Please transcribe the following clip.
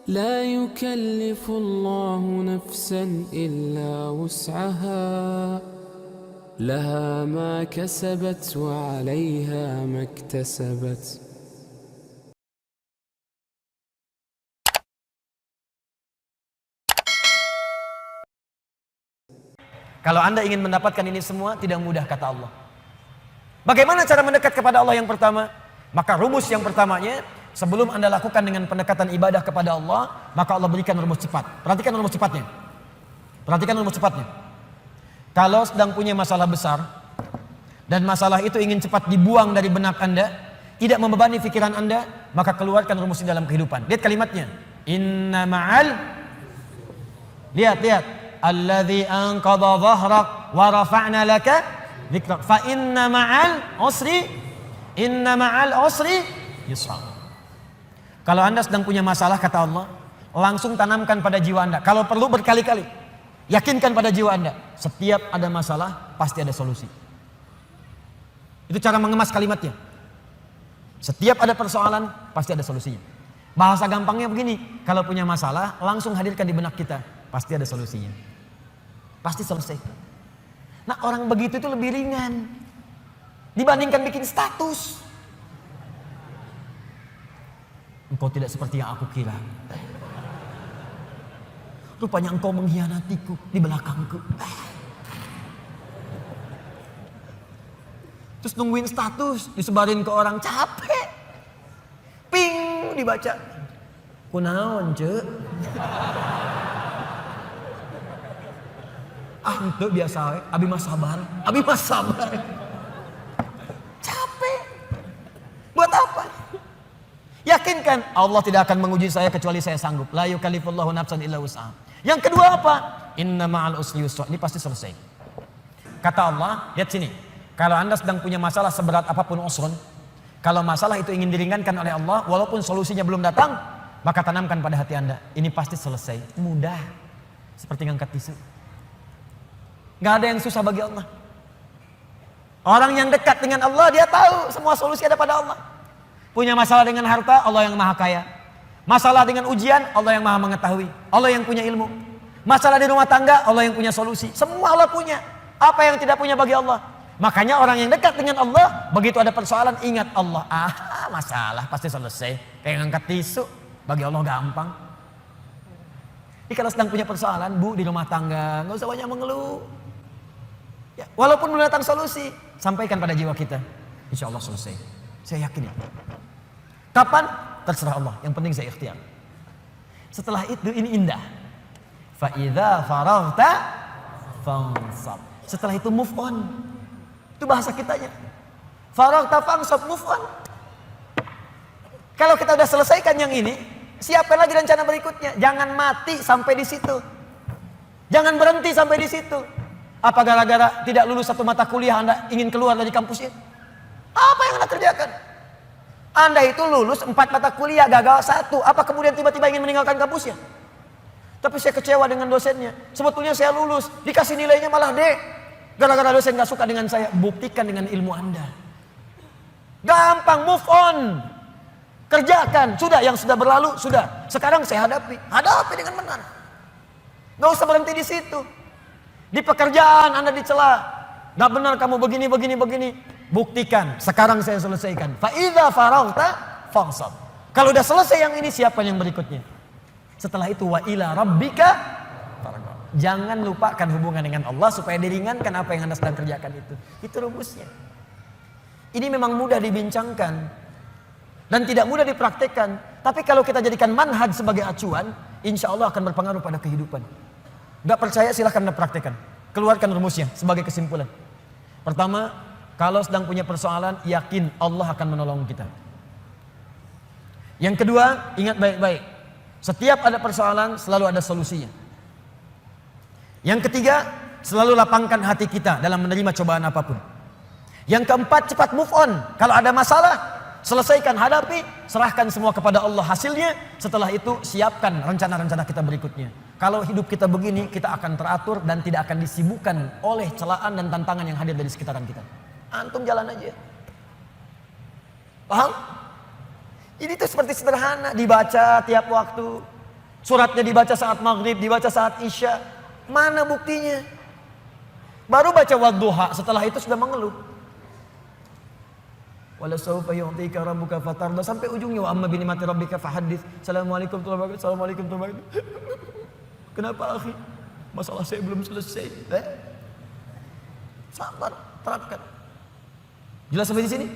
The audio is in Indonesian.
لا يكلف الله نفسا إلا وسعها لها ما كسبت وعليها ما اكتسبت. Kalau Anda ingin mendapatkan ini semua, tidak mudah kata Allah. Bagaimana cara mendekat kepada Allah yang pertama? Maka rumus yang pertamanya, sebelum Anda lakukan dengan pendekatan ibadah kepada Allah, maka Allah berikan rumus cepat. Perhatikan rumus cepatnya. Perhatikan rumus cepatnya. Kalau sedang punya masalah besar, dan masalah itu ingin cepat dibuang dari benak Anda, tidak membebani pikiran Anda, maka keluarkan rumus di dalam kehidupan. Lihat kalimatnya. Inna ma'al. Lihat. Alladzi anqadha dhahrak wa rafa'na laka dzikrak. Fa inna ma'al usri yusra. Kalau Anda sedang punya masalah kata Allah, langsung tanamkan pada jiwa Anda. Kalau perlu berkali-kali. Yakinkan pada jiwa Anda, setiap ada masalah pasti ada solusi. Itu cara mengemas kalimatnya. Setiap ada persoalan pasti ada solusinya. Bahasa gampangnya begini, kalau punya masalah langsung hadirkan di benak kita, pasti ada solusinya. Pasti selesai. Nah, orang begitu itu lebih ringan dibandingkan bikin status. Engkau tidak seperti yang aku kira. Rupanya engkau mengkhianatiku di belakangku. Terus nungguin status, disebarin ke orang, capek. Ping, dibaca. Kunaon, cek? Itu biasa, abi mah sabar. Capek. Buat apa? Yakinkan Allah tidak akan menguji saya kecuali saya sanggup. La yukallifullahu nafsan illa wus'aha. Yang kedua apa? Inna ma'al usri yusra. Ini pasti selesai. Kata Allah, lihat sini. Kalau Anda sedang punya masalah seberat apapun usrun, kalau masalah itu ingin diringankan oleh Allah, walaupun solusinya belum datang, maka tanamkan pada hati Anda, ini pasti selesai. Mudah. Seperti ngangkat tisu. Gak ada yang susah bagi Allah. Orang yang dekat dengan Allah, dia tahu semua solusi ada pada Allah. Punya masalah dengan harta, Allah yang maha kaya. Masalah dengan ujian, Allah yang maha mengetahui. Allah yang punya ilmu. Masalah di rumah tangga, Allah yang punya solusi. Semua Allah punya. Apa yang tidak punya bagi Allah? Makanya orang yang dekat dengan Allah, begitu ada persoalan, ingat Allah. Masalah pasti selesai. Kayak ngangkat tisu, bagi Allah gampang. Jadi kalau sedang punya persoalan, Bu, di rumah tangga, nggak usah banyak mengeluh. Ya, walaupun belum datang solusi, sampaikan pada jiwa kita. Insya Allah selesai. Saya yakin ya. Kapan? Terserah Allah. Yang penting saya ikhtiar. Setelah itu ini indah. Fa idza faraghta fansab. Setelah itu move on. Itu bahasa kitanya. Faraghta fansab, move on. Kalau kita udah selesaikan yang ini, siapkan lagi rencana berikutnya. Jangan mati sampai di situ. Jangan berhenti sampai di situ. Apa gara-gara tidak lulus satu mata kuliah Anda ingin keluar dari kampusnya? Apa yang Anda kerjakan? Anda itu lulus 4 mata kuliah, gagal 1. Apa kemudian tiba-tiba ingin meninggalkan kampusnya? Tapi saya kecewa dengan dosennya. Sebetulnya saya lulus, dikasih nilainya malah D. Gara-gara dosen gak suka dengan saya. Buktikan dengan ilmu Anda. Gampang, move on. Kerjakan, sudah yang sudah berlalu, sudah. Sekarang saya hadapi. Hadapi dengan benar. Gak usah berhenti di situ. Di pekerjaan Anda dicela. Gak benar kamu begini. Buktikan, sekarang saya selesaikan. Fa idza faraghta fansab. Kalau udah selesai yang ini, siapkan yang berikutnya. Setelah itu wa ila rabbika farghab. Jangan lupakan hubungan dengan Allah supaya diringankan apa yang Anda sedang kerjakan itu. Itu rumusnya. Ini memang mudah dibincangkan dan tidak mudah dipraktekkan. Tapi kalau kita jadikan manhaj sebagai acuan, insya Allah akan berpengaruh pada kehidupan. Gak percaya silahkan Anda praktekkan. Keluarkan rumusnya sebagai kesimpulan. Pertama, kalau sedang punya persoalan, yakin Allah akan menolong kita. Yang kedua, ingat baik-baik. Setiap ada persoalan, selalu ada solusinya. Yang ketiga, selalu lapangkan hati kita dalam menerima cobaan apapun. Yang keempat, cepat move on. Kalau ada masalah, selesaikan, hadapi, serahkan semua kepada Allah hasilnya. Setelah itu, siapkan rencana-rencana kita berikutnya. Kalau hidup kita begini, kita akan teratur dan tidak akan disibukkan oleh celaan dan tantangan yang hadir dari sekitaran kita. Antum jalan aja. Paham? Ini tuh seperti sederhana, dibaca tiap waktu. Suratnya dibaca saat maghrib, dibaca saat isya. Mana buktinya? Baru baca wadduha, setelah itu sudah mengeluh. Wala sawfa yu'tika rabbuka fatarda, sampai ujungnya wa amma bi ni'mati rabbika fahaddits. Assalamualaikum warahmatullahi wabarakatuh. Assalamualaikum warahmatullahi wabarakatuh. Kenapa akhi? Masalah saya belum selesai. Sabar, terapkan. Jelas sampai di sini?